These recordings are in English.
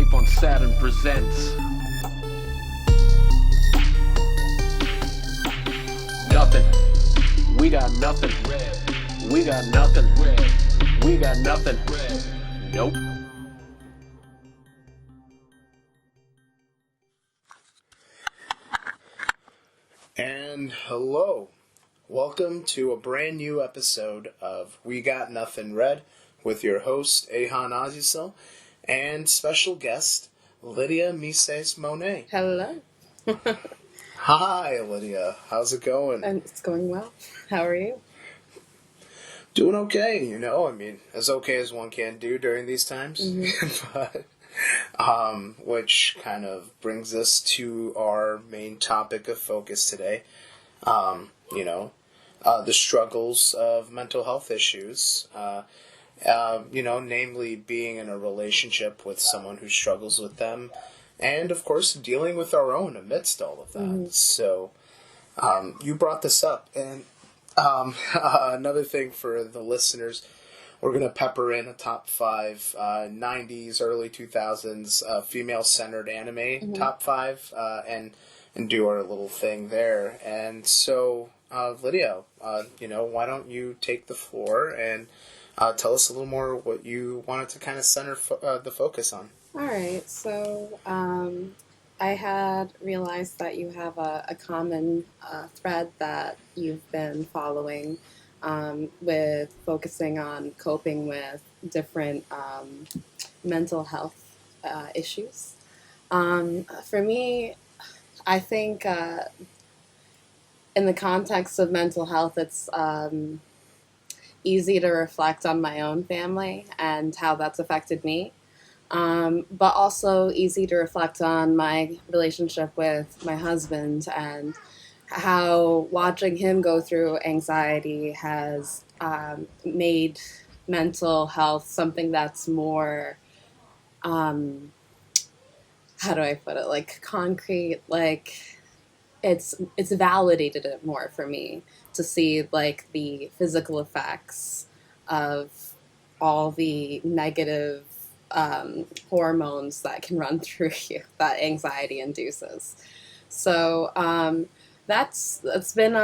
Life on Saturn presents nothing. We got nothing. We got nothing. We got nothing. Nope. And hello. Welcome to a brand new episode of We Got Nothing Read with your host, Ayhan Ozyesil, and special guest, Lydia Mieses-Monette. Hello. Hi, Lydia. How's it going? And it's going well. How are you? Doing okay, as okay as one can do during these times. Mm-hmm. But, which kind of brings us to our main topic of focus today. The struggles of mental health issues. Namely being in a relationship with someone who struggles with them, and of course dealing with our own amidst all of that. Mm-hmm. So, you brought this up, and another thing for the listeners, we're going to pepper in a top 5 90s, early 2000s female-centered anime top 5, and do our little thing there. And so, Lydia, why don't you take the floor and tell us a little more what you wanted to kind of center the focus on. All right. So I had realized that you have a common thread that you've been following with focusing on coping with different mental health issues. For me, I think in the context of mental health, it's easy to reflect on my own family and how that's affected me, but also easy to reflect on my relationship with my husband and how watching him go through anxiety has made mental health something that's more, how do I put it, like concrete, like it's validated it more for me to see like the physical effects of all the negative hormones that can run through you that anxiety induces. So it's been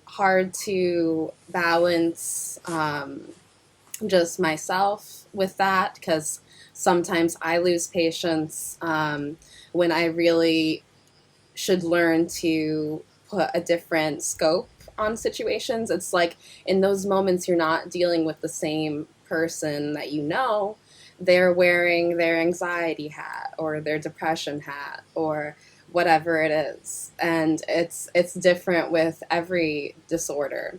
hard to balance just myself with that, because sometimes I lose patience when I really should learn to put a different scope on situations. It's like in those moments you're not dealing with the same person that they're wearing their anxiety hat or their depression hat or whatever it is. And it's different with every disorder.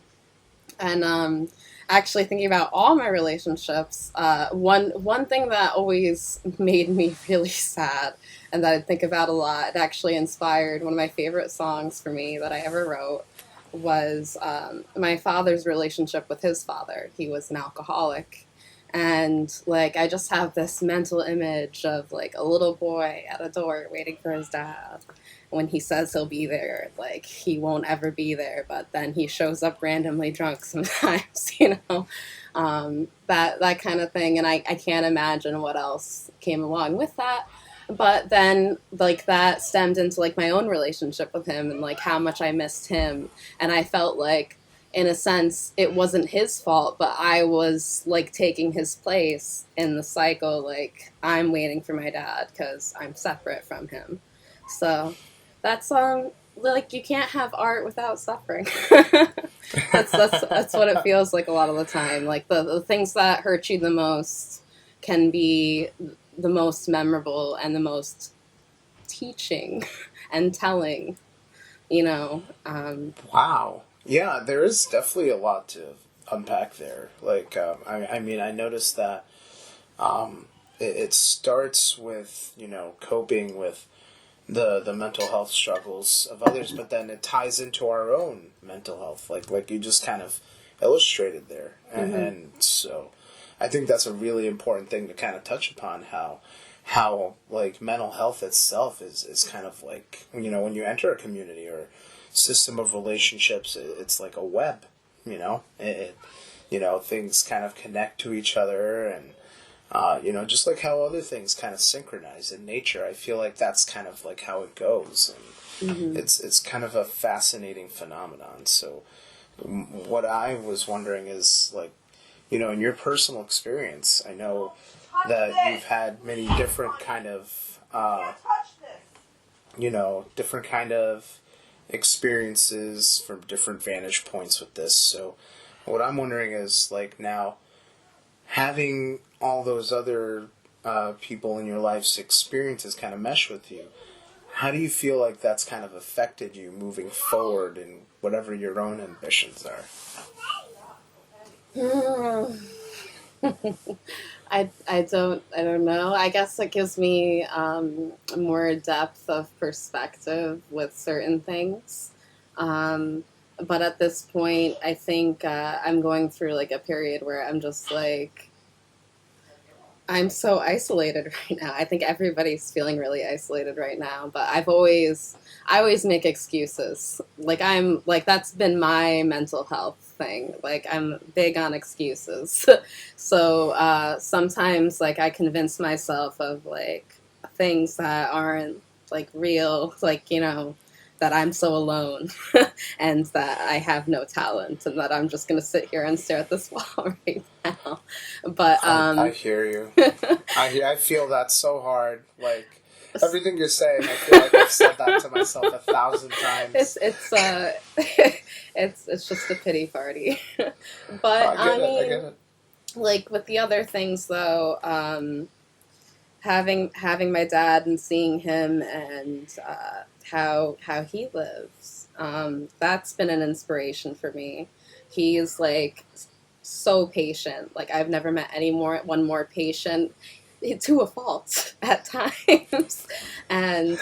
And actually thinking about all my relationships, one thing that always made me really sad and that I think about a lot, it actually inspired one of my favorite songs for me that I ever wrote, was my father's relationship with his father. He was an alcoholic. And like I just have this mental image of like a little boy at a door waiting for his dad. When he says he'll be there, like he won't ever be there, but then he shows up randomly drunk sometimes, that kind of thing. And I can't imagine what else came along with that. But then like that stemmed into like my own relationship with him and like how much I missed him. And I felt like in a sense it wasn't his fault, but I was like taking his place in the cycle. Like I'm waiting for my dad because I'm separate from him. So that's like you can't have art without suffering. that's what it feels like a lot of the time. Like the things that hurt you the most can be the most memorable and the most teaching and telling, Wow. Yeah, there is definitely a lot to unpack there. Like, I noticed that it starts with, coping with the mental health struggles of others, but then it ties into our own mental health, like you just kind of illustrated there. Mm-hmm. And so I think that's a really important thing to kind of touch upon, how like mental health itself is kind of like, when you enter a community or system of relationships, it's like a web, things kind of connect to each other, and Just like how other things kind of synchronize in nature. I feel like that's kind of like how it goes. And it's kind of a fascinating phenomenon. So what I was wondering is, like, in your personal experience, I know that you've had many different kind of, different kind of experiences from different vantage points with this. So what I'm wondering is, like, now, having all those other people in your life's experiences kind of mesh with you, how do you feel like that's kind of affected you moving forward in whatever your own ambitions are? I don't know. I guess it gives me more depth of perspective with certain things. But at this point, I think I'm going through like a period where I'm just like, I'm so isolated right now. I think everybody's feeling really isolated right now, but I always make excuses. That's been my mental health thing. Like, I'm big on excuses. So sometimes, like, I convince myself of, like, things that aren't, like, real, like, that I'm so alone and that I have no talent and that I'm just going to sit here and stare at this wall right now. But I hear you. I feel that so hard. Like, everything you're saying, I feel like I've said that to myself 1,000 times. It's just a pity party. But I get it. Like with the other things though, having my dad and seeing him and how he lives, that's been an inspiration for me. He's like so patient. Like, I've never met one more patient, to a fault at times. And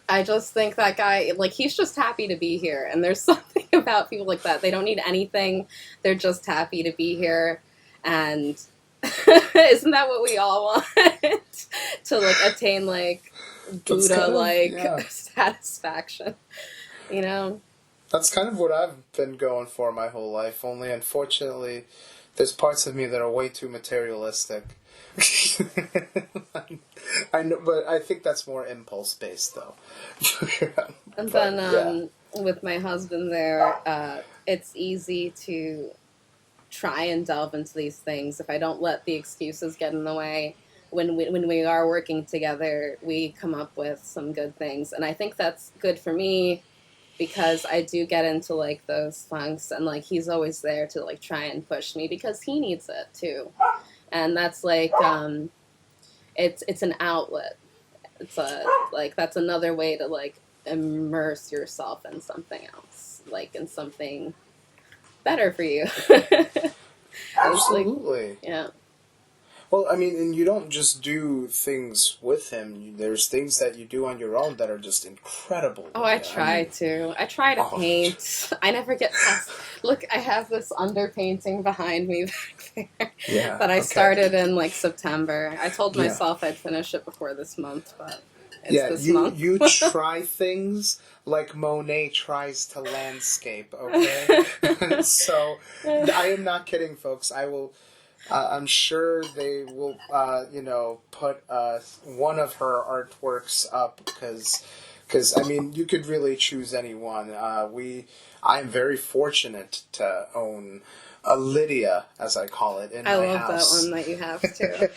I just think that guy, like, he's just happy to be here. And there's something about people like that. They don't need anything. They're just happy to be here. And isn't that what we all want? To, like, attain, like, Buddha-like satisfaction, That's kind of what I've been going for my whole life, only unfortunately there's parts of me that are way too materialistic. I know, but I think that's more impulse-based, though. And then with my husband there, it's easy to try and delve into these things if I don't let the excuses get in the way. When we are working together, we come up with some good things. And I think that's good for me because I do get into, like, those funks, and, like, he's always there to, like, try and push me because he needs it too. And that's, like, it's an outlet. It's that's another way to, like, immerse yourself in something else, like, in something better for you. Absolutely. Yeah. Well, I mean, and you don't just do things with him. There's things that you do on your own that are just incredible. Oh, I try to paint. I never get past... Look, I have this underpainting behind me back there that I started in, like, September. I told myself I'd finish it before this month, but it's this month. You try things like Monet tries to landscape, okay? So, I am not kidding, folks. I will... I'm sure they will, put one of her artworks up because I mean, you could really choose anyone. I'm very fortunate to own a Lydia, as I call it, in my house. I love that one that you have too.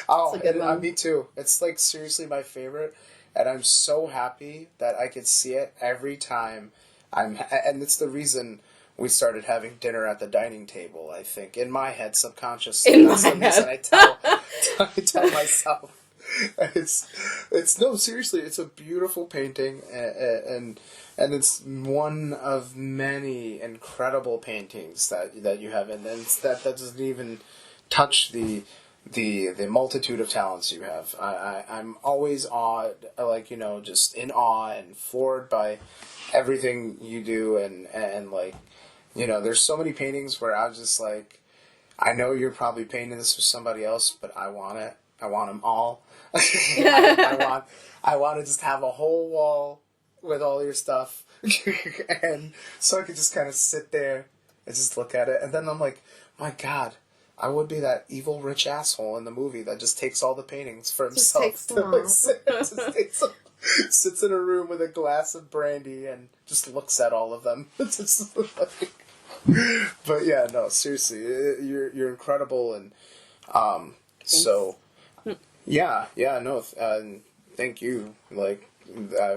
Oh, it's a good one. Me too. It's, like, seriously my favorite, and I'm so happy that I could see it every time and it's the reason we started having dinner at the dining table, I think. In my head, subconsciously. That's the reason I tell myself. No, seriously, it's a beautiful painting, and it's one of many incredible paintings that you have, and that doesn't even touch the multitude of talents you have. I'm always awed, like, just in awe and floored by everything you do, and like, there's so many paintings where I was just like, I know you're probably painting this for somebody else, but I want it. I want them all. I want to just have a whole wall with all your stuff, and so I could just kind of sit there and just look at it. And then I'm like, my God, I would be that evil rich asshole in the movie that just takes all the paintings for Just himself. takes them all. Sits in a room with a glass of brandy and just looks at all of them. It's just like, but yeah, no, seriously, you're incredible, and so yeah, no, thank you, like,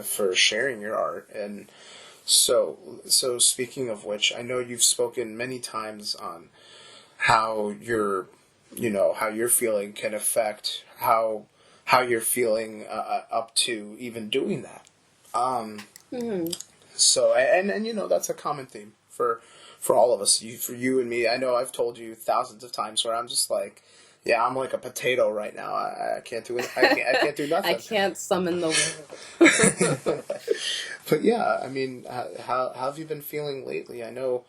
for sharing your art. And so speaking of which, I know you've spoken many times on how your feeling can affect how you're feeling up to even doing that. So, and that's a common theme for all of us. For you and me. I know I've told you thousands of times where I'm just like, yeah, I'm like a potato right now. I can't do it. I can't do nothing. I can't summon the world. But yeah, I mean, how have you been feeling lately? I know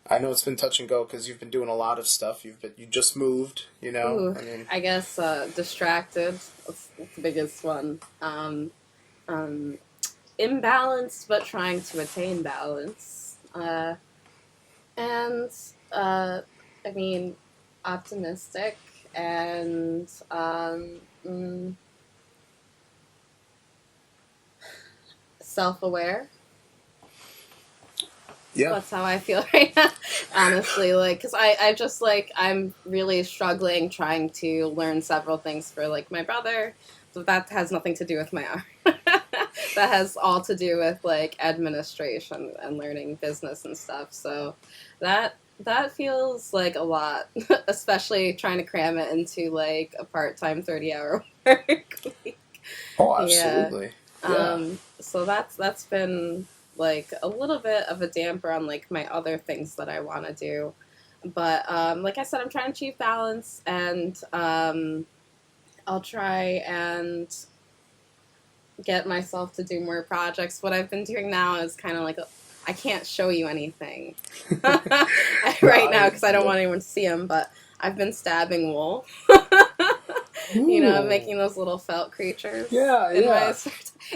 it's been touch and go because you've been doing a lot of stuff. You just moved, Ooh, I mean, I guess distracted. That's the biggest one. Imbalanced, but trying to attain balance. And I mean, optimistic and self-aware. yeah. That's how I feel right now, honestly. Like, because I just, like, I'm really struggling trying to learn several things for, like, my brother. So that has nothing to do with my art. That has all to do with, like, administration and learning business and stuff. So that feels like a lot, especially trying to cram it into, like, a part-time 30-hour work week. Oh, absolutely. Yeah. So that's been like a little bit of a damper on like my other things that I want to do, but like I said, I'm trying to achieve balance, and I'll try and get myself to do more projects. What I've been doing now is kind of like I can't show you anything right now because I don't want anyone to see them, but I've been stabbing wool. Making those little felt creatures. Yeah.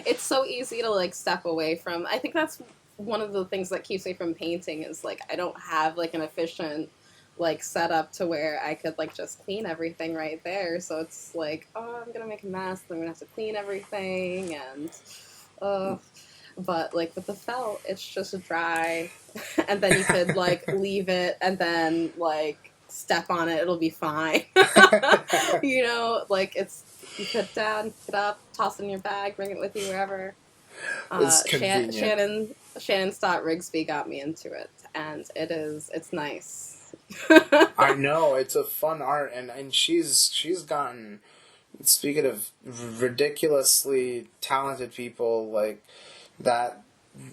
It's so easy to, like, step away from. I think that's one of the things that keeps me from painting is, like, I don't have, like, an efficient, like, setup to where I could, like, just clean everything right there. So it's like, oh, I'm going to make a mess. Then I'm going to have to clean everything. And, but, like, with the felt, it's just dry. And then you could, like, leave it and then, like, step on it, it'll be fine. Like, it's, you put it down, pick it up, toss it in your bag, bring it with you wherever. It's convenient. Shannon Stott Rigsby got me into it, and it's nice. I know, it's a fun art, and she's gotten, speaking of ridiculously talented people like that,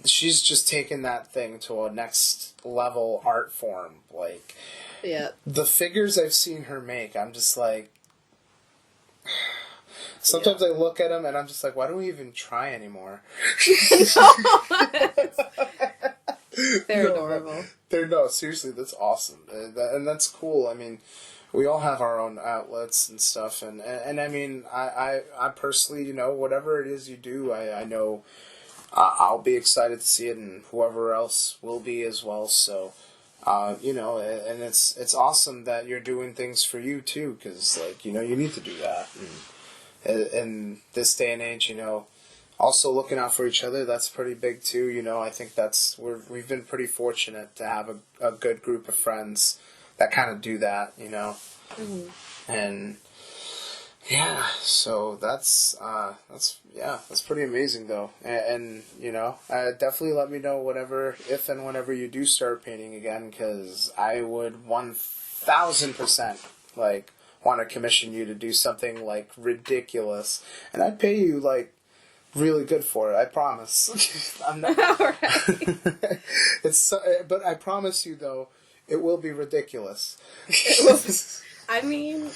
she's just taken that thing to a next level art form. Like, yeah, the figures I've seen her make, I'm just like, sometimes I look at them and I'm just like, why don't we even try anymore? They're adorable. No, seriously, that's awesome. And that's cool. I mean, we all have our own outlets and stuff. And I mean, I personally, whatever it is you do, I know I'll be excited to see it, and whoever else will be as well. So, and it's awesome that you're doing things for you too, because, like, you need to do that. And in this day and age, also looking out for each other, that's pretty big too. I think we've been pretty fortunate to have a good group of friends that kind of do that, Mm-hmm. And yeah, so that's pretty amazing though. And definitely let me know if and whenever you do start painting again, because I would 1000% like want to commission you to do something like ridiculous, and I'd pay you like really good for it. I promise. I'm not. Right. But I promise you though, it will be ridiculous. I mean,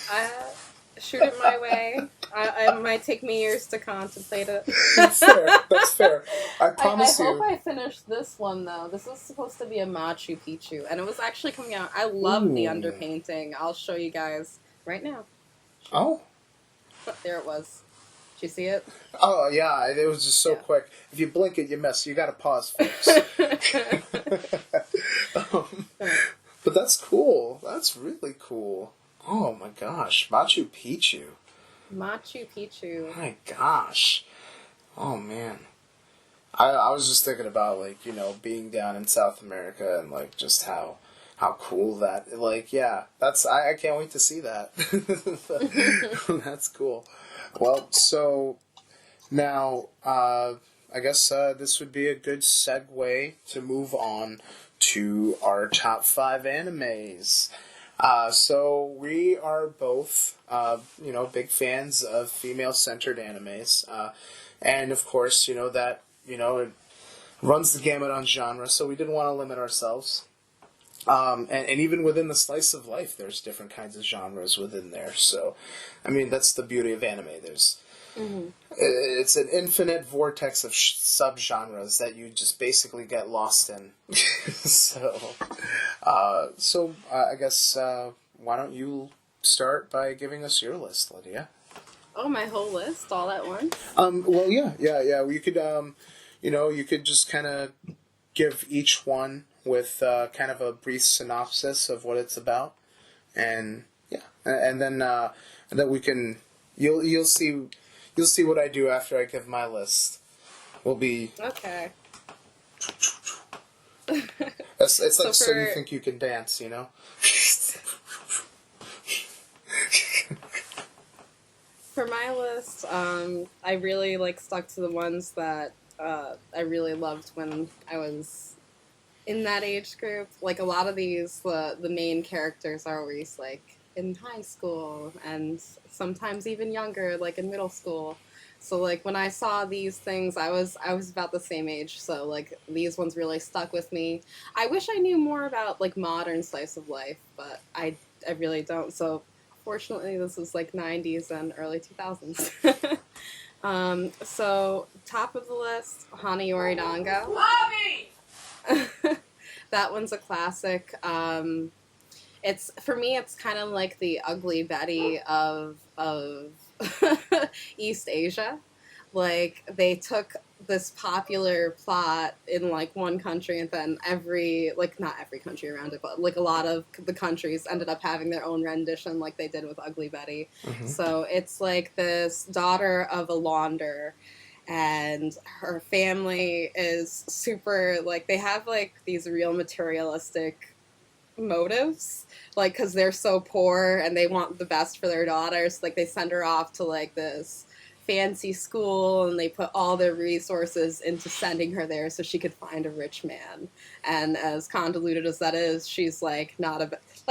shoot it my way. It might take me years to contemplate it. That's fair. I promise I you. hope I finished this one, though. This was supposed to be a Machu Picchu, and it was actually coming out. I love the underpainting. I'll show you guys right now. Oh. There it was. Did you see it? Oh, yeah. It was just so quick. If you blink it, you miss. You got to pause, folks. But that's cool. That's really cool. Oh my gosh, Machu Picchu. Machu Picchu. My gosh. Oh man. I was just thinking about, like, you know, being down in South America and, like, just how cool that, like, yeah, that's, I can't wait to see that. That's cool. Well, so now, I guess this would be a good segue to move on to our top 5 animes. So we are both, you know, big fans of female-centered animes. And, of course, you know, that, you know, it runs the gamut on genre, so we didn't want to limit ourselves. And even within the slice of life, there's different kinds of genres within there. So, I mean, that's the beauty of anime. There's, it's an infinite vortex of subgenres that you just basically get lost in. So I guess, why don't you start by giving us your list, Lydia? Oh, my whole list all at once? Well, yeah. You could, you know, you could just kind of give each one with kind of a brief synopsis of what it's about, and yeah, and then we can, you'll see what I do after I give my list. Will be okay. It's like so you think you can dance, you know. For my list, I really stuck to the ones that I really loved when I was in that age group. Like a lot of these, the main characters are always in high school and sometimes even younger, like in middle school. So when I saw these things, I was about the same age. So these ones really stuck with me. I wish I knew more about modern slice of life, but I really don't. So fortunately, this was 90s and early 2000s. So top of the list, Hanayoridongo. That one's a classic. It's for me, it's kind of like the Ugly Betty of East Asia. They took this popular plot in one country, and then not every country around it, but a lot of the countries ended up having their own rendition, like they did with Ugly Betty. Mm-hmm. So it's this daughter of a launder, and her family is super they have these real materialistic motives, because they're so poor and they want the best for their daughters. They send her off to this fancy school, and they put all their resources into sending her there so she could find a rich man. And as convoluted as that is, she's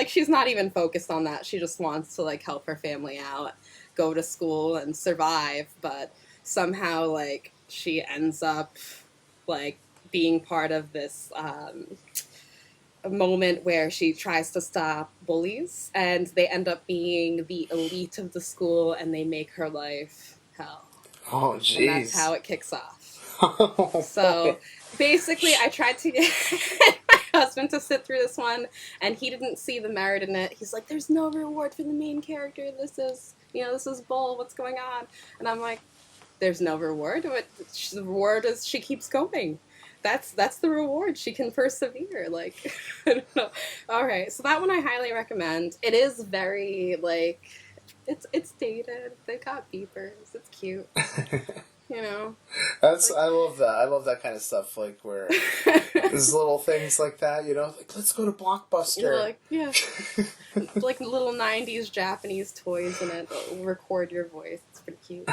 she's not even focused on that. She just wants to help her family out, go to school and survive. But somehow she ends up being part of this a moment where she tries to stop bullies, and they end up being the elite of the school, and they make her life hell. Oh, jeez. And that's how it kicks off. So basically, I tried to get my husband to sit through this one, and he didn't see the merit in it. He's like, "There's no reward for the main character. This is bull. What's going on?" And I'm like, "There's no reward. The reward is she keeps going. That's the reward. She can persevere." I don't know. All right, so that one I highly recommend. It is very it's dated. They've got beepers. It's cute. You know. I love that. I love that kind of stuff. Where there's little things like that. You know, let's go to Blockbuster. Yeah. Little 90s Japanese toys in it that will record your voice. It's pretty cute.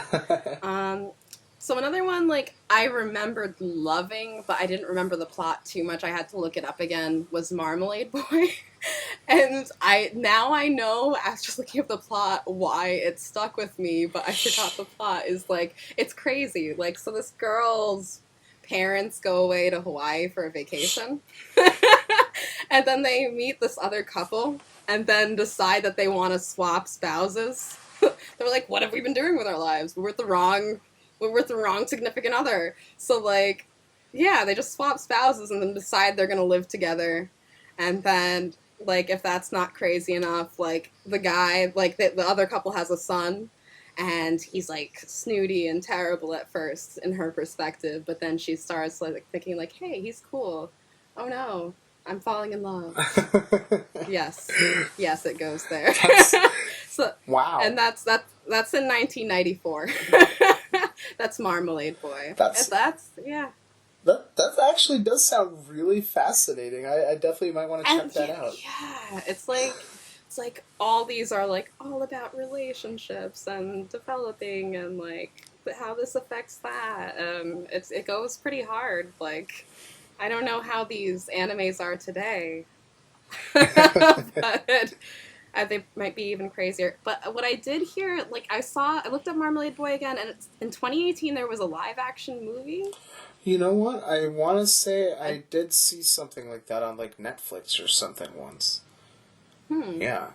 So another one, I remembered loving, but I didn't remember the plot too much. I had to look it up again, was Marmalade Boy. And I know, after looking up the plot, why it stuck with me, but I forgot the plot is, it's crazy. So this girl's parents go away to Hawaii for a vacation. And then they meet this other couple, and then decide that they want to swap spouses. They're like, what have we been doing with our lives? We're with the wrong significant other. So, yeah, they just swap spouses and then decide they're going to live together. And then, if that's not crazy enough, the guy, the other couple has a son, and he's, snooty and terrible at first in her perspective. But then she starts, thinking, hey, he's cool. Oh, no. I'm falling in love. Yes, it goes there. So, wow. And that's in 1994. That's Marmalade Boy. That's yeah. That actually does sound really fascinating. I definitely might want to check that out. Yeah, it's like all these are like all about relationships and developing and like how this affects that. It goes pretty hard. Like, I don't know how these animes are today, but they might be even crazier. But what I did hear, like I looked up Marmalade Boy again, and in 2018 there was a live action movie. You know what? I want to say I did see something like that on like Netflix or something once. Yeah.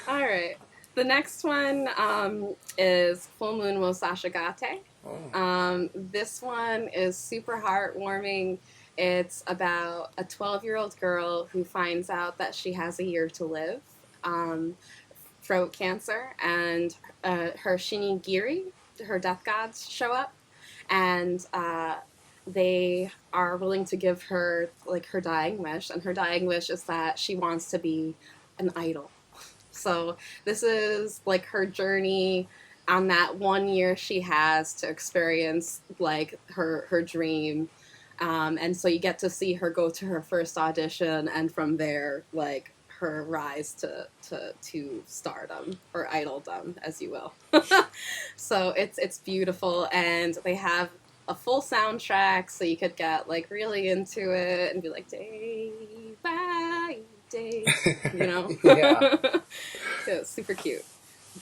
All right. The next one is Full Moon wo Sashigate. Oh. This one is super heartwarming. It's about a 12-year-old girl who finds out that she has a year to live, throat cancer, and her Shinigiri, her death gods, show up, and they are willing to give her like her dying wish, and her dying wish is that she wants to be an idol. So this is like her journey on that 1 year she has to experience like her dream. And so you get to see her go to her first audition, and from there, like, her rise to stardom, or idoldom, as you will. So it's beautiful, and they have a full soundtrack, so you could get, like, really into it and be like, day by day, you know? Yeah. Yeah, it's super cute.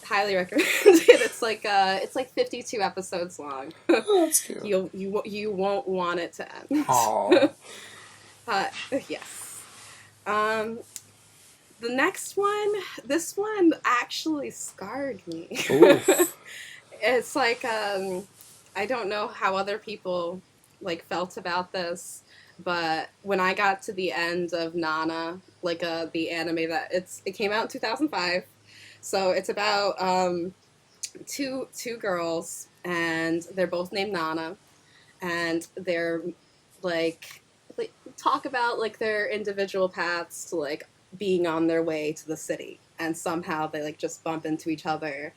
Highly recommend it. It's like 52 episodes long. Oh, that's cute. You won't want it to end. Aww. Yes. The next one, this one actually scarred me. It's like I don't know how other people like felt about this, but when I got to the end of Nana, like the anime that it came out in 2005. So it's about two girls, and they're both named Nana, and they're like talk about like their individual paths to like being on their way to the city, and somehow they like just bump into each other,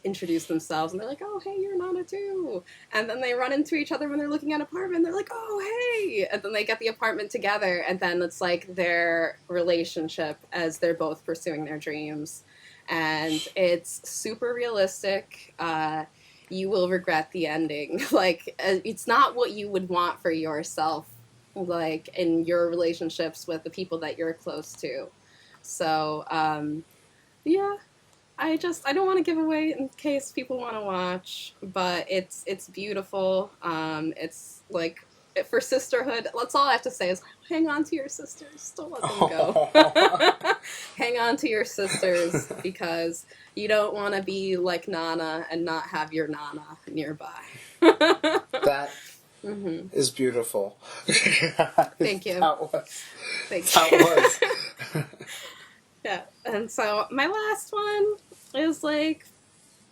introduce themselves, and they're like, oh hey, you're Nana too, and then they run into each other when they're looking at an apartment, they're like, oh hey, and then they get the apartment together, and then it's like their relationship as they're both pursuing their dreams. And it's super realistic. You will regret the ending. Like, it's not what you would want for yourself, like, in your relationships with the people that you're close to. So, yeah, I don't want to give away in case people want to watch, but it's beautiful. It's like, for sisterhood, that's all I have to say is hang on to your sisters. Don't let them go. Hang on to your sisters, because you don't want to be like Nana and not have your Nana nearby. That is beautiful. Thank you. Thank you. That was. Yeah, and so my last one is like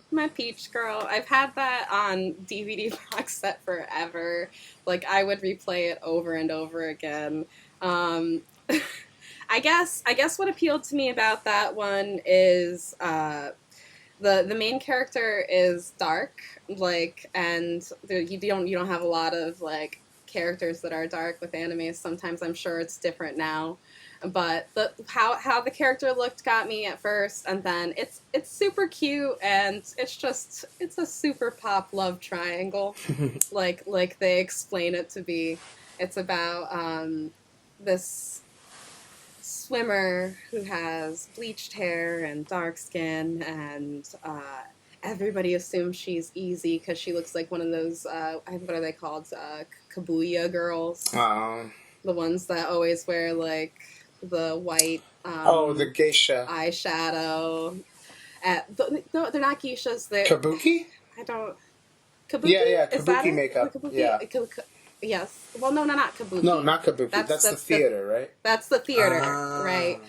my Peach Girl. I've had that on DVD box set forever. Like, I would replay it over and over again. I guess what appealed to me about that one is the main character is dark, like, and you don't have a lot of like characters that are dark with animes. Sometimes I'm sure it's different now. But how the character looked got me at first, and then it's super cute, and it's a super pop love triangle, like they explain it to be. It's about this swimmer who has bleached hair and dark skin, and everybody assumes she's easy because she looks like one of those what are they called, Kabuya girls, the ones that always wear like the white the geisha eyeshadow. No, they're not geishas. They're kabuki. I don't. Kabuki? Yeah, Is that kabuki it? makeup. Kabuki? Yeah. Yes. Well, no, not kabuki. No, not kabuki. That's the theater, right? That's the theater, right?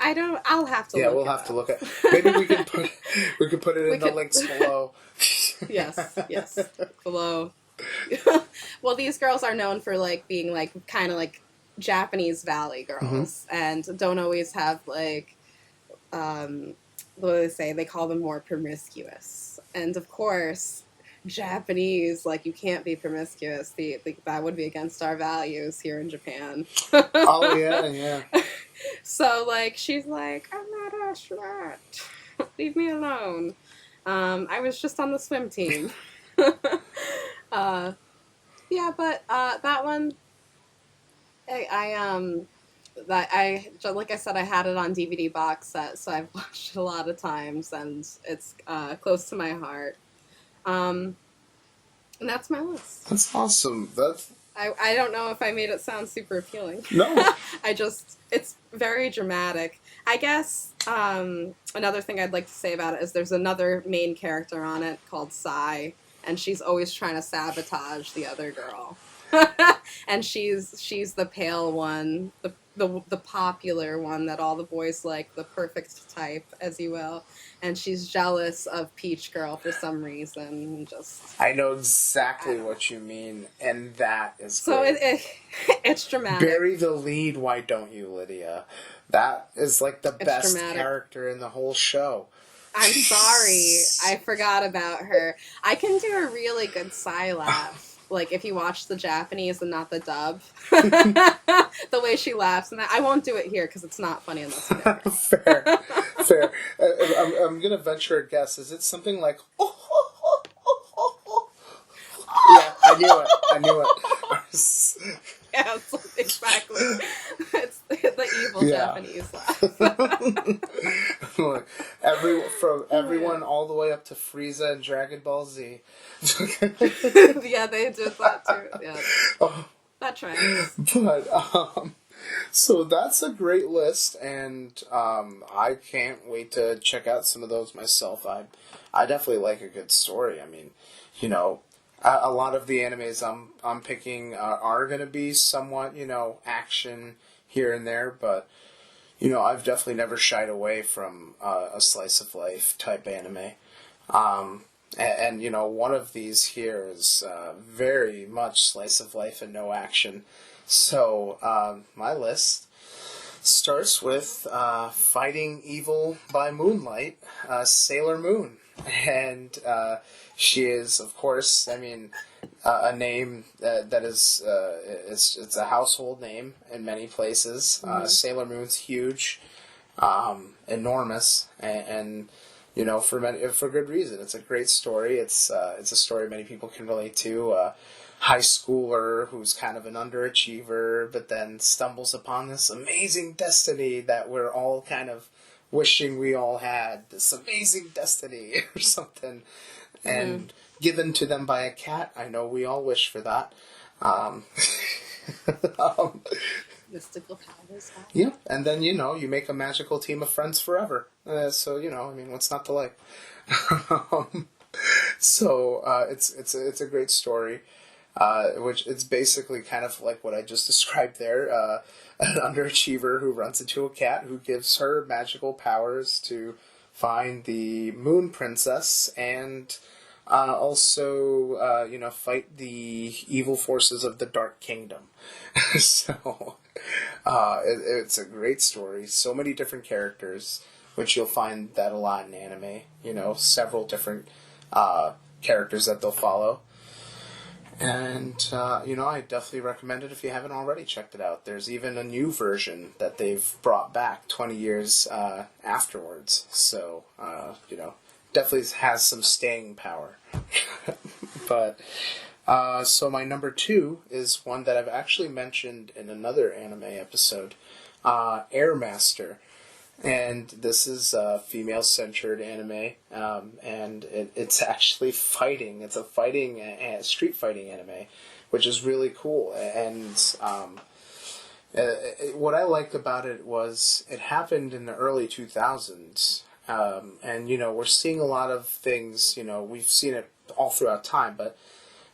I'll have to. Yeah, we'll have to look at. Maybe we can put it in the links below. Yes, below. Well, these girls are known for like being like kind of like Japanese Valley girls, and don't always have like what do they say? They call them more promiscuous, and of course, Japanese, like, you can't be promiscuous. That would be against our values here in Japan. Oh, yeah. So, like, she's like, I'm not a slut. Leave me alone. I was just on the swim team. Yeah, but that one, like I said, I had it on DVD box set, so I've watched it a lot of times, and it's close to my heart. And that's my list. That's awesome. I don't know if I made it sound super appealing. No. It's very dramatic. I guess another thing I'd like to say about it is there's another main character on it called Sai, and she's always trying to sabotage the other girl. And she's the pale one, the popular one that all the boys like, the perfect type, as you will. And she's jealous of Peach Girl for some reason. I know exactly what you mean, and that is so great. It's dramatic. Bury the lead, why don't you, Lydia? That is like the best character in the whole show. I'm sorry, I forgot about her. I can do a really good Sai laugh. Like, if you watch the Japanese and not the dub. The way she laughs. And I won't do it here because it's not funny unless you know. Fair. I'm going to venture a guess. Is it something like... Yeah, I knew it. Yeah, exactly. It's the evil Japanese laugh. Look, from everyone all the way up to Frieza and Dragon Ball Z. Yeah, they did that too. Yeah, that tracks. But so that's a great list, and I can't wait to check out some of those myself. I definitely like a good story. I mean, you know, a lot of the animes I'm picking are going to be somewhat, you know, action here and there, but you know, I've definitely never shied away from a slice of life type anime. And you know, one of these here is very much slice of life and no action. So my list starts with Fighting Evil by Moonlight, Sailor Moon. And she is, of course, I mean, a name that is, it's a household name in many places. Sailor Moon's huge, enormous, and you know, for good reason. It's a great story. It's a story many people can relate to. High schooler who's kind of an underachiever, but then stumbles upon this amazing destiny that we're all kind of wishing we all had, this amazing destiny or something, and given to them by a cat. I know we all wish for that. Mystical powers. Yeah, and then, you know, you make a magical team of friends forever. So, you know, I mean, what's not to like? So, it's a great story, which it's basically kind of like what I just described there. An underachiever who runs into a cat who gives her magical powers to find the Moon Princess and also, you know, fight the evil forces of the Dark Kingdom. So, it's a great story. So many different characters, which you'll find that a lot in anime. You know, several different characters that they'll follow. And, you know, I definitely recommend it if you haven't already checked it out. There's even a new version that they've brought back 20 years afterwards. So, you know, definitely has some staying power. But, so my number 2 is one that I've actually mentioned in another anime episode, Air Master. And this is a female-centered anime, and it's actually fighting. It's a street fighting anime, which is really cool. And what I liked about it was it happened in the early 2000s. And, you know, we're seeing a lot of things, you know, we've seen it all throughout time, but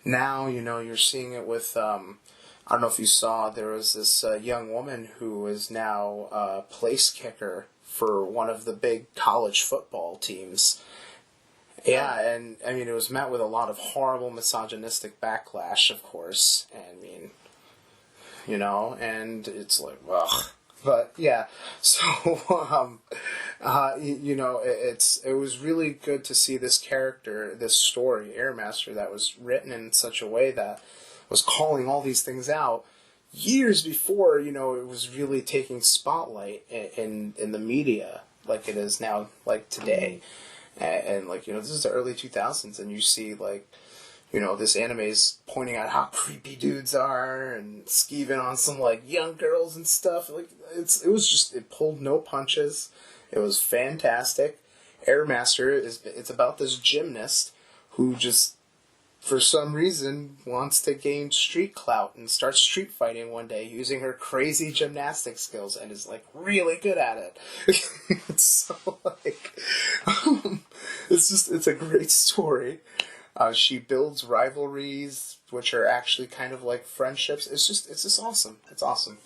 now, you know, you're seeing it with... I don't know if you saw, there was this young woman who is now a place kicker for one of the big college football teams. Yeah, and I mean, it was met with a lot of horrible misogynistic backlash, of course. I mean, you know, and it's like, ugh. But yeah, so you know, it was really good to see this character, this story, Airmaster, that was written in such a way that was calling all these things out years before, you know, it was really taking spotlight in the media like it is now, like today. And like, you know, this is the early 2000s, and you see, like, you know, this anime's pointing out how creepy dudes are and skeeving on some, like, young girls and stuff. Like, it pulled no punches. It was fantastic. Airmaster it's about this gymnast who just, for some reason, wants to gain street clout and start street fighting one day using her crazy gymnastic skills, and is, like, really good at it. So, like, it's a great story. She builds rivalries, which are actually kind of like friendships. It's just awesome. It's awesome.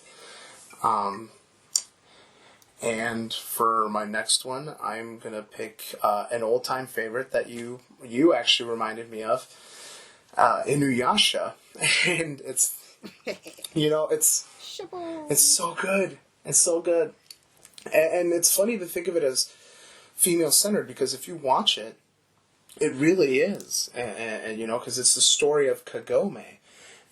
And for my next one, I'm gonna pick an old-time favorite that you actually reminded me of, Inuyasha, and it's, you know, it's so good. It's so good, and it's funny to think of it as female-centered, because if you watch it, it really is, and you know, because it's the story of Kagome,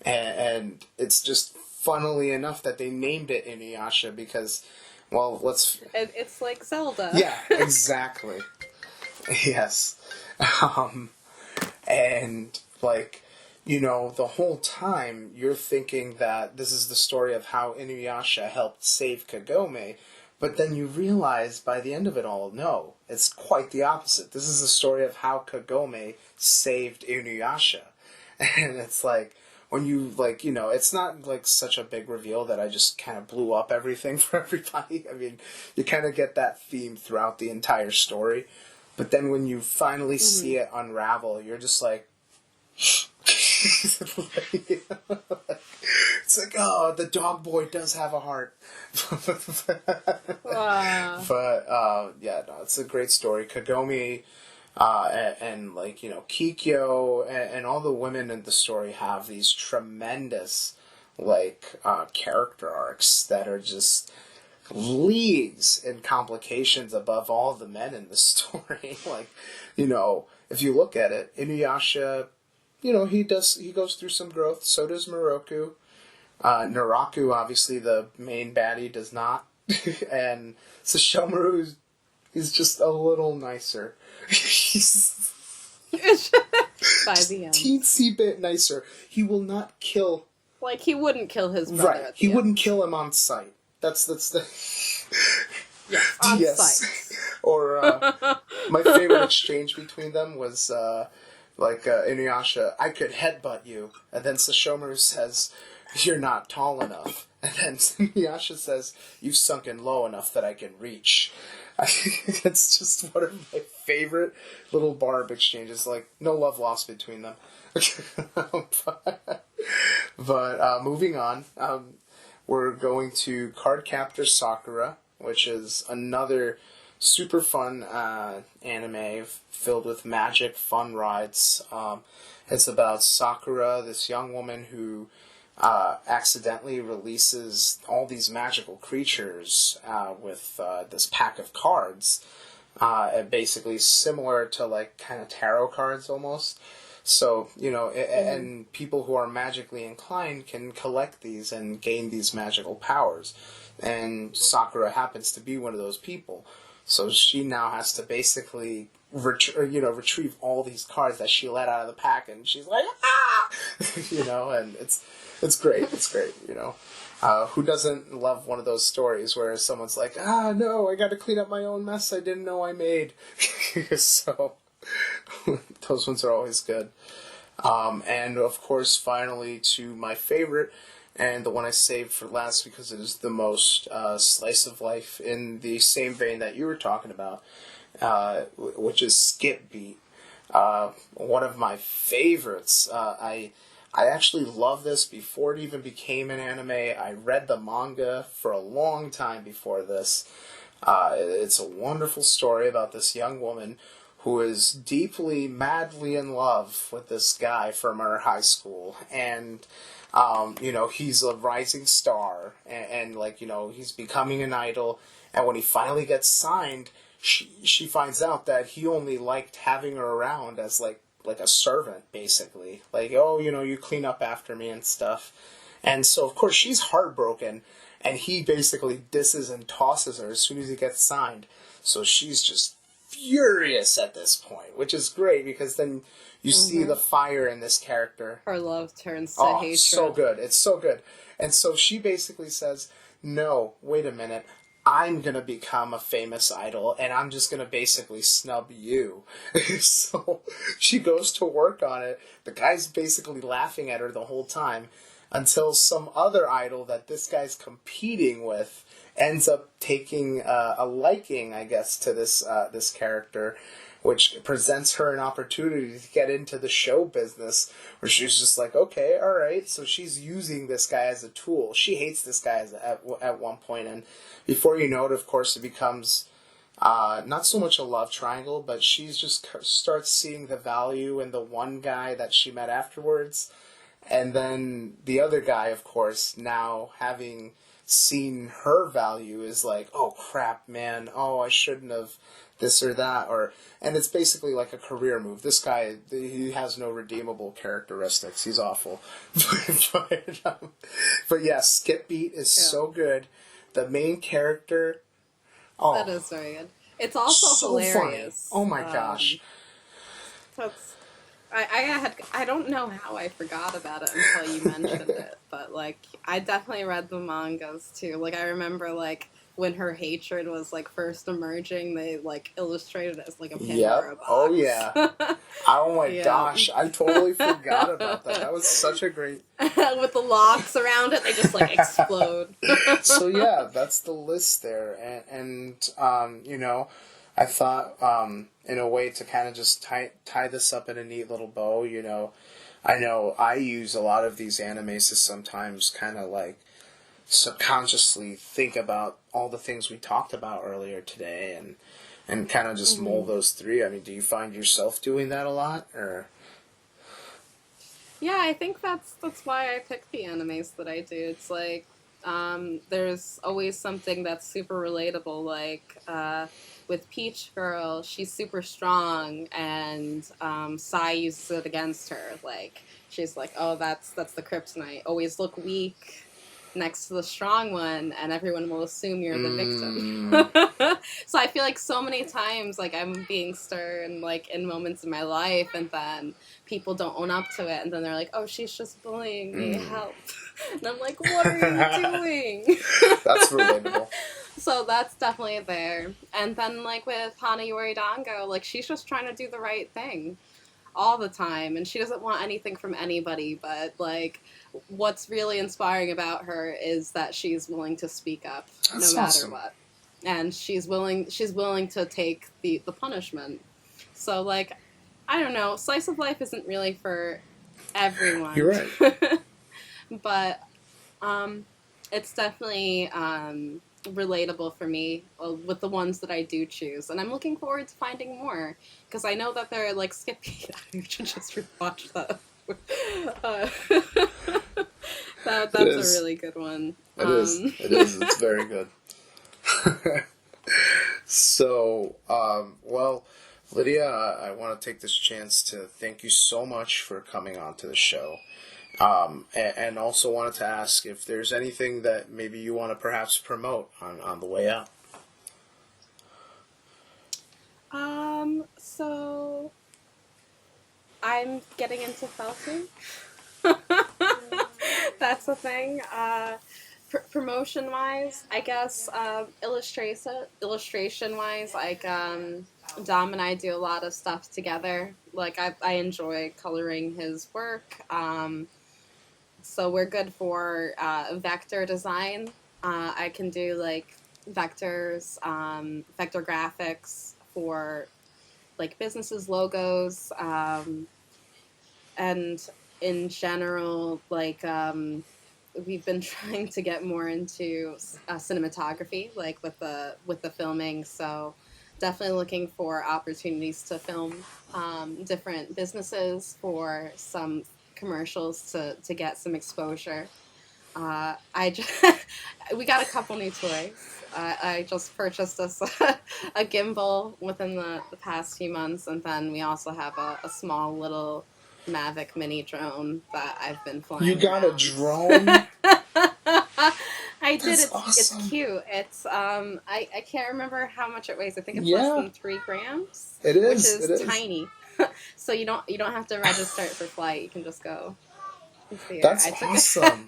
and it's just funnily enough that they named it Inuyasha because, well, It's like Zelda. Yeah, exactly. Yes, and like, you know, the whole time you're thinking that this is the story of how Inuyasha helped save Kagome. But then you realize by the end of it all, no, it's quite the opposite. This is the story of how Kagome saved Inuyasha. And it's like, when you, like, you know, it's not like such a big reveal that I just kind of blew up everything for everybody. I mean, you kind of get that theme throughout the entire story. But then when you finally see it unravel, you're just like, it's like, oh, the dog boy does have a heart. But yeah, no, it's a great story. Kagome and like, you know, Kikyo and all the women in the story have these tremendous, like, character arcs that are just leagues in complications above all the men in the story. Like, you know, if you look at it, Inuyasha, you know, he goes through some growth. So does Moroku. Naraku, obviously, the main baddie, does not. And Sesshomaru is just a little nicer. He's By the end. teensy bit nicer. He will not kill. Like, he wouldn't kill his brother. Right. He wouldn't kill him on sight. That's the. Yes, on sight. Or my favorite exchange between them was Inuyasha, I could headbutt you, and then Sesshomaru says, you're not tall enough, and then Inuyasha says, you've sunken low enough that I can reach. It's just one of my favorite little barb exchanges. Like, no love lost between them. But moving on, we're going to Cardcaptor Sakura, which is another super fun anime filled with magic, fun rides. It's about Sakura, this young woman who accidentally releases all these magical creatures with this pack of cards, and basically similar to, like, kind of tarot cards almost. So, you know, and people who are magically inclined can collect these and gain these magical powers. And Sakura happens to be one of those people. So she now has to basically retrieve all these cards that she let out of the pack, and she's like, ah! You know, and it's great. It's great, you know. Who doesn't love one of those stories where someone's like, no, I got to clean up my own mess I didn't know I made. So those ones are always good. And of course, finally, to my favorite, and the one I saved for last because it is the most slice of life in the same vein that you were talking about, which is Skip Beat. One of my favorites. I actually loved this before it even became an anime. I read the manga for a long time before this. It's a wonderful story about this young woman who is deeply, madly in love with this guy from her high school. And, he's a rising star. And he's becoming an idol. And when he finally gets signed, she finds out that he only liked having her around as, like a servant, basically. Like, oh, you clean up after me and stuff. And so, of course, she's heartbroken. And he basically disses and tosses her as soon as he gets signed. So she's just furious at this point, which is great because then you see the fire in this character. Her love turns to hatred. So good. It's so good. And so she basically says, no, wait a minute. I'm going to become a famous idol, and I'm just going to basically snub you. So she goes to work on it. The guy's basically laughing at her the whole time until some other idol that this guy's competing with ends up taking a liking, I guess, to this character, which presents her an opportunity to get into the show business, where she's just like, okay, all right. So she's using this guy as a tool. She hates this guy at one point, and before you know it, of course, it becomes not so much a love triangle, but she's just starts seeing the value in the one guy that she met afterwards, and then the other guy, of course, now having seen her value, is like, oh crap, man, oh, I shouldn't have this or that, and it's basically like a career move. This guy, he has no redeemable characteristics. He's awful. But yeah, Skip Beat is so good. The main character, that is very good. It's also so hilarious. Funny. Oh my gosh. That's I don't know how I forgot about it until you mentioned it, but I definitely read the mangas too. I remember when her hatred was first emerging, they illustrated it as a Pandora box. Oh yeah. Oh my gosh, I totally forgot about that. That was such a great with the locks around it, they just explode. So yeah, that's the list there, and I thought in a way to kind of just tie this up in a neat little bow. I know I use a lot of these animes to sometimes kind of subconsciously think about all the things we talked about earlier today, and kind of just mold those three. I mean, do you find yourself doing that a lot, or? Yeah, I think that's why I pick the animes that I do. It's there's always something that's super relatable. With Peach Girl, she's super strong, and Sai uses it against her. She's like, oh, that's the kryptonite. Always look weak next to the strong one, and everyone will assume you're the victim. So I feel so many times I'm being stern in moments in my life, and then people don't own up to it, and then they're like, oh, she's just bullying me, help. And I'm like, what are you doing? That's relatable. So that's definitely there. And then with Hanayoridongo, she's just trying to do the right thing all the time, and she doesn't want anything from anybody, but what's really inspiring about her is that she's willing to speak up no matter what, and she's willing to take the punishment. So I don't know, slice of life isn't really for everyone. You're right. But it's definitely relatable for me with the ones that I do choose, and I'm looking forward to finding more, because I know that they're Skippy. You should just rewatch that. That's a really good one. It is. It's very good. So, well, Lydia, I want to take this chance to thank you so much for coming on to the show. And also wanted to ask if there's anything that maybe you want to perhaps promote on the way out. So I'm getting into felting. That's the thing. Promotion-wise, I guess, illustration-wise, Dom and I do a lot of stuff together. I enjoy coloring his work. So we're good for vector design. I can do vectors, vector graphics for businesses, logos, and in general, we've been trying to get more into cinematography, with the filming. So definitely looking for opportunities to film different businesses for some commercials to get some exposure. We got a couple new toys. I just purchased us a gimbal within the past few months, and then we also have a small little Mavic mini drone that I've been flying You got around. a drone? I did. That's It's awesome. cute. It's I can't remember how much it weighs. I think it's less Yeah. than 3 grams, It which is. is It is. tiny. So you don't have to register it for flight. You can just go into the air. That's I took awesome.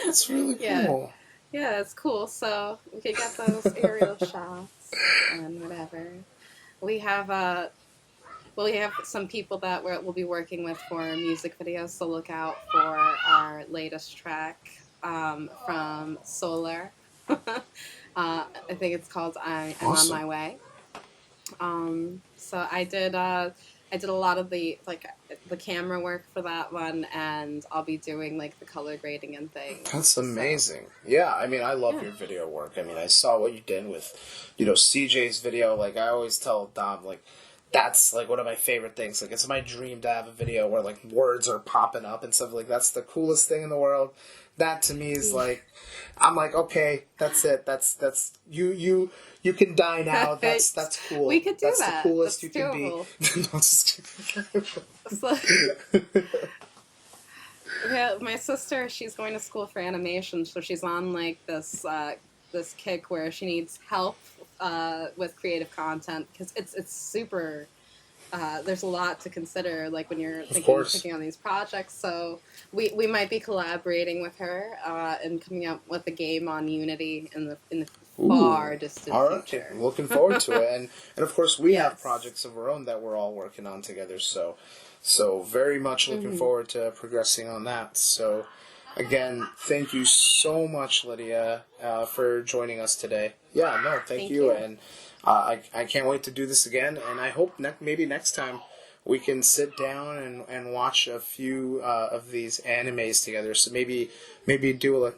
That's really Yeah. cool. Yeah, it's cool. So we could get those aerial shots and whatever. We have we have some people that we'll be working with for music videos. So look out for our latest track from Solar. I think it's called I'm on Awesome. My Way. So I did a lot of the camera work for that one, and I'll be doing like the color grading and things. That's amazing. Yeah, I mean, I love Yeah. your video work. I mean, I saw what you did with, CJ's video. Like, I always tell Dom, like, that's, like, one of my favorite things. Like, it's my dream to have a video where, like, words are popping up and stuff. Like, that's the coolest thing in the world. That, to me, is, like, I'm like, okay, that's it. That's, you can die now. That's cool. We could do that's that. the coolest That's you can be. doable. No, just So, yeah, my sister, she's going to school for animation, so she's on like this kick where she needs help with creative content because it's super. There's a lot to consider, like when you're thinking of picking on these projects. So we might be collaborating with her and coming up with a game on Unity in the far distant all right. future. Looking forward to it, and of course we have Yes. projects of our own that we're all working on together. So very much looking forward to progressing on that. So again, thank you so much, Lydia, for joining us today. Yeah, no, thank you. And I can't wait to do this again, and I hope maybe next time we can sit down and watch a few of these animes together. So maybe do like.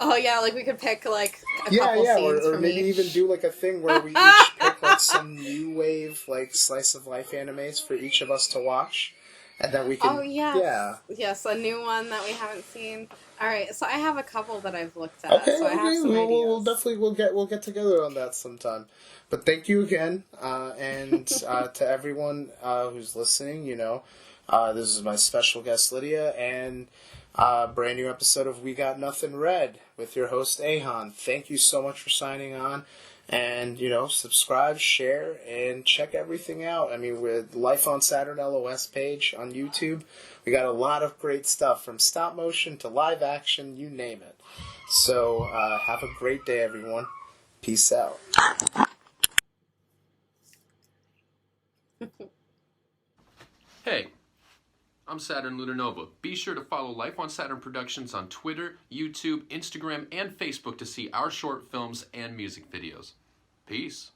Oh yeah, like we could pick like a couple scenes or from maybe each. even do like a thing where we each pick like some new wave like slice of life animes for each of us to watch, and then we can. Oh yes. Yeah. Yes, a new one that we haven't seen. All right, so I have a couple that I've looked at. Okay. So I have some ideas. We'll definitely we'll get together on that sometime. But thank you again, and to everyone who's listening. This is my special guest Lydia, and brand new episode of We Got Nothing Red with your host Ayhan. Thank you so much for signing on, and subscribe, share, and check everything out. I mean, with Life on Saturn LOS page on YouTube, we got a lot of great stuff from stop motion to live action, you name it. So have a great day, everyone. Peace out. Hey, I'm Saturn Lunar Nova. Be sure to follow Life on Saturn Productions on Twitter, YouTube, Instagram, and Facebook to see our short films and music videos. Peace.